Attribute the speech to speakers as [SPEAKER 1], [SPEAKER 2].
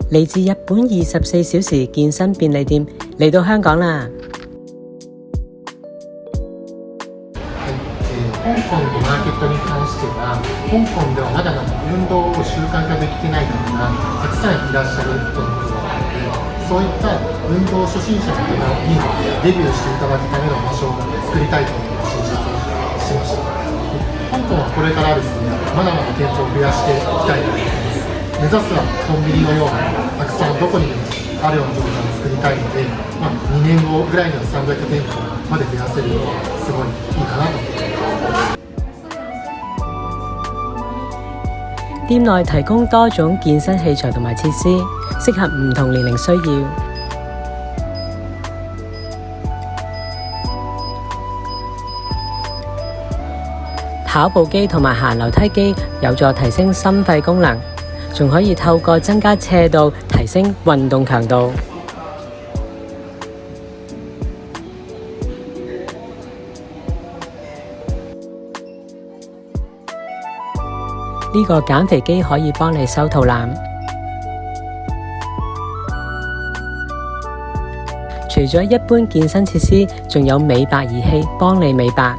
[SPEAKER 1] 嚟自日本24小時健身便利店嚟到香港啦。
[SPEAKER 2] 香港のマーケットに関しては、香港ではまだまだ運動を習慣化できてない方がたくさんいらっしゃるということがあって、そういった運動初心者の方にデビューしていただくための場所を作りたいという進出をしました。香港はこれからですね、まだまだ店舗を増やしていきたいと思います。目指すはコンビニのようなたくさんどこにでもあるような状態を作りたいので、2年後ぐらいには300店舗まで増やせるのはすごいいいかなと思います。
[SPEAKER 1] 店內提供多種健身器材同埋設施，適合唔同年齡需要。跑步機同埋行樓梯機有助提升心肺功能，仲可以透過增加斜度提升運動強度。呢個減肥機可以幫你收肚腩。除咗一般健身設施，仲有美白儀器幫你美白。